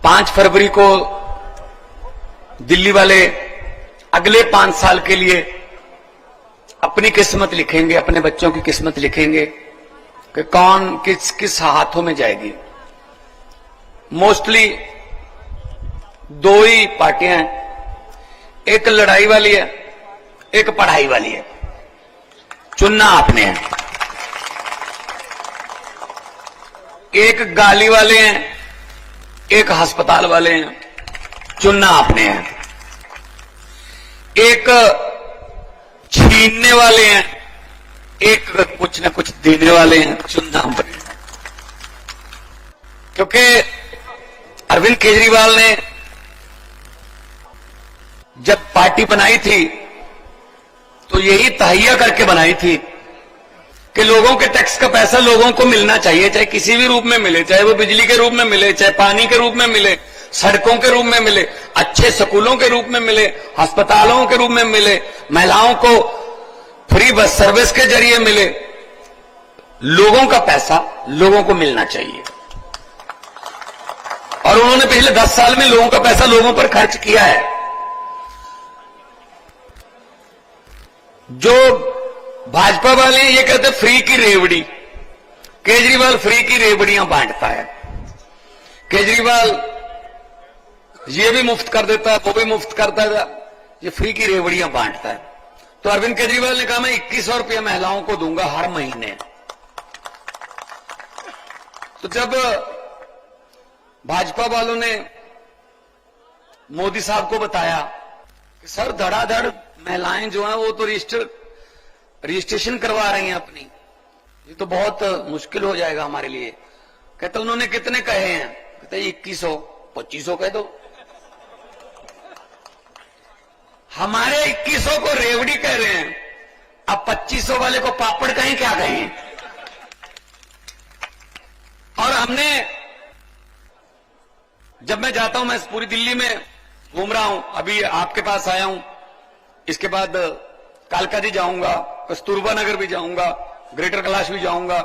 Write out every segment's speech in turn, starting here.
5 फरवरी को दिल्ली वाले अगले 5 साल के लिए अपनी किस्मत लिखेंगे, अपने बच्चों की किस्मत लिखेंगे कि कौन किस किस हाथों में जाएगी। मोस्टली 2 ही पार्टियां हैं, एक लड़ाई वाली है, एक पढ़ाई वाली है। चुनना आपने है। एक गाली वाले हैं, एक अस्पताल वाले हैं। चुनना आपने है। एक छीनने वाले हैं, एक कुछ न कुछ देने वाले हैं। चुनना आपने। क्योंकि अरविंद केजरीवाल ने जब पार्टी बनाई थी तो यही तहैया करके बनाई थी कि लोगों के टैक्स का पैसा लोगों को मिलना चाहिए, चाहे किसी भी रूप में मिले, चाहे वो बिजली के रूप में मिले, चाहे पानी के रूप में मिले, सड़कों के रूप में मिले, अच्छे स्कूलों के रूप में मिले, अस्पतालों के रूप में मिले, महिलाओं को फ्री बस सर्विस के जरिए मिले। लोगों का पैसा लोगों को मिलना चाहिए। और उन्होंने पिछले 10 साल में लोगों का पैसा लोगों पर खर्च किया है। जो भाजपा वाले ये कहते फ्री की रेवड़ी, केजरीवाल फ्री की रेवड़ियां बांटता है। केजरीवाल ये भी मुफ्त कर देता है, वो भी मुफ्त करता है, ये फ्री की रेवड़ियां बांटता है। तो अरविंद केजरीवाल ने कहा मैं 2100 रुपया महिलाओं को दूंगा हर महीने। तो जब भाजपा वालों ने मोदी साहब को बताया कि सर धड़ाधड़ महिलाएं जो हैं वो तो रजिस्ट्रेशन करवा रही हैं अपनी, ये तो बहुत मुश्किल हो जाएगा हमारे लिए। कहते उन्होंने कितने कहे हैं? कहते 2100, 2500 कह दो। हमारे 2100 को रेवड़ी कह रहे हैं, अब 2500 वाले को पापड़ कहें क्या कहें? और हमने, जब मैं जाता हूं, मैं पूरी दिल्ली में घूम रहा हूं, अभी आपके पास आया हूं, इसके बाद कालका जी जाऊंगा, कस्तूरबा नगर भी जाऊंगा, ग्रेटर कैलाश भी जाऊंगा।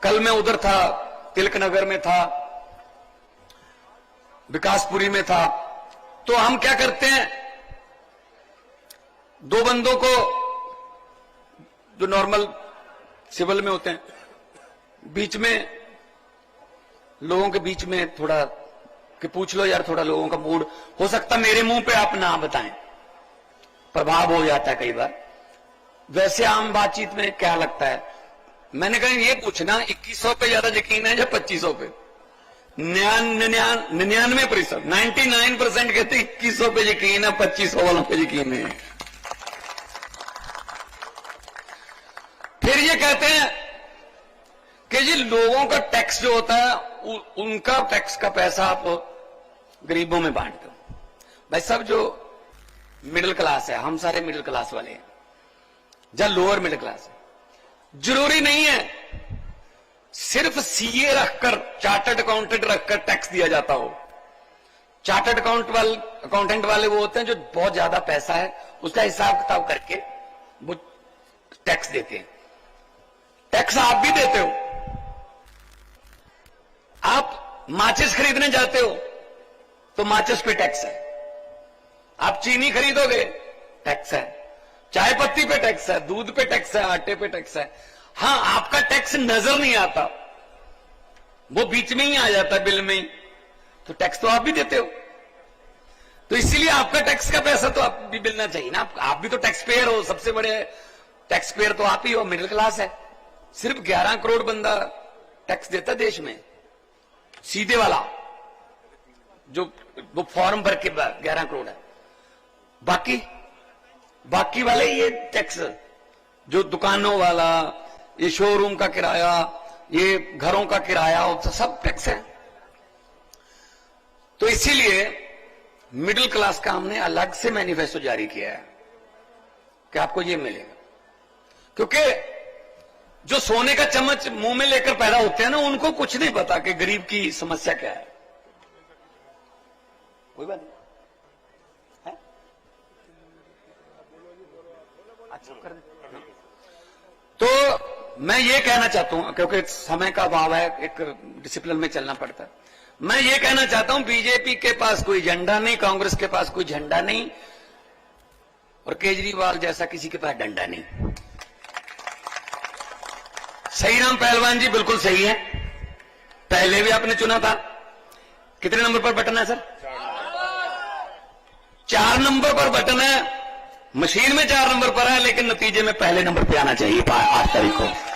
कल मैं उधर था, तिलक नगर में था, विकासपुरी में था। तो हम क्या करते हैं, 2 बंदों को जो नॉर्मल सिविल में होते हैं, बीच में लोगों के बीच में थोड़ा कि पूछ लो यार, थोड़ा लोगों का मूड, हो सकता मेरे मुंह पे आप ना बताएं, प्रभाव हो जाता है कई बार। वैसे आम बातचीत में क्या लगता है, मैंने कहा ये पूछना 2100 पे ज्यादा यकीन है या 2500 पे? 99%, 99% कहते 2100 पे यकीन है, 2500 वालों पे यकीन है। फिर ये कहते हैं कि जी लोगों का टैक्स जो होता है, उनका टैक्स का पैसा आप गरीबों में बांट दो। भाई सब जो मिडिल क्लास है, हम सारे मिडिल क्लास वाले हैं, या लोअर मिडिल क्लास है, जरूरी नहीं है सिर्फ सीए रखकर, चार्टर्ड अकाउंटेंट रखकर टैक्स दिया जाता हो। चार्टर्ड अकाउंटेंट वाले वो होते हैं जो बहुत ज्यादा पैसा है उसका हिसाब किताब करके वो टैक्स देते हैं। टैक्स आप भी देते हो। आप माचिस खरीदने जाते हो तो माचिस पे टैक्स है, आप चीनी खरीदोगे टैक्स है, चाय पत्ती पे टैक्स है, दूध पे टैक्स है, आटे पे टैक्स है। हां, आपका टैक्स नजर नहीं आता, वो बीच में ही आ जाता है बिल में ही, तो टैक्स तो आप भी देते हो। तो इसीलिए आपका टैक्स का पैसा तो आप भी मिलना चाहिए ना। आप भी तो टैक्स पेयर हो, सबसे बड़े टैक्स पेयर तो आप ही हो। मिडिल क्लास है, सिर्फ 11 करोड़ बंदा टैक्स देता है देश में, सीधे वाला जो वो फॉर्म भर के 11 करोड़ है। बाकी वाले ये टैक्स, जो दुकानों वाला, ये शोरूम का किराया, ये घरों का किराया, तो सब टैक्स है। तो इसीलिए मिडिल क्लास का हमने अलग से मैनिफेस्टो जारी किया है कि आपको ये मिलेगा। क्योंकि जो सोने का चम्मच मुंह में लेकर पैदा होते हैं ना, उनको कुछ नहीं पता कि गरीब की समस्या क्या है। कोई बात नहीं है? अच्छा कर। तो मैं ये कहना चाहता हूं, क्योंकि समय का अभाव है, एक डिसिप्लिन में चलना पड़ता है। मैं ये कहना चाहता हूं, बीजेपी के पास कोई झंडा नहीं, कांग्रेस के पास कोई झंडा नहीं, और केजरीवाल जैसा किसी के पास डंडा नहीं। सही राम पहलवान जी बिल्कुल सही है, पहले भी आपने चुना था। कितने नंबर पर बटन है सर? 4 नंबर पर बटन है, मशीन में 4 नंबर पर है, लेकिन नतीजे में पहले नंबर पे आना चाहिए 8 तारीख को।